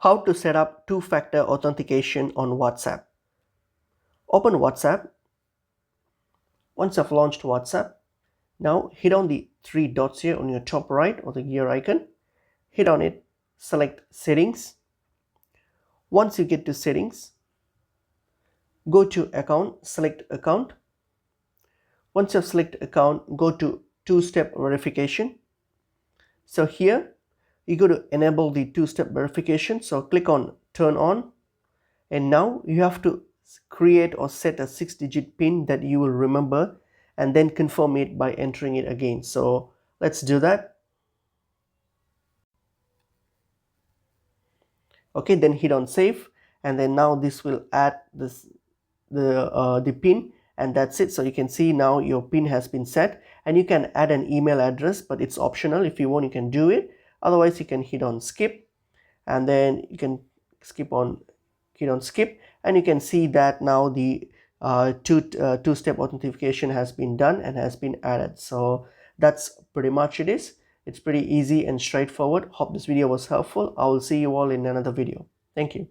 How to set up two-factor authentication on WhatsApp. Open WhatsApp. Once you've launched WhatsApp, now hit on the three dots here on your top right or the gear icon. Hit on it, select settings. Once you get to settings, go to account, select account. Once you've selected account, go to two-step verification. So here you go to enable the two-step verification. So click on turn on, and now you have to create or set a 6-digit PIN that you will remember and then confirm it by entering it again. So let's do that. Okay, then hit on save, and then now this will add the PIN, and that's it. So you can see now your PIN has been set, and you can add an email address, but it's optional. If you want, you can do it. Otherwise, you can hit on skip, and then you can hit on skip, and you can see that now the two-step authentication has been done and has been added. So that's pretty much it is. It's pretty easy and straightforward. Hope this video was helpful. I will see you all in another video. Thank you.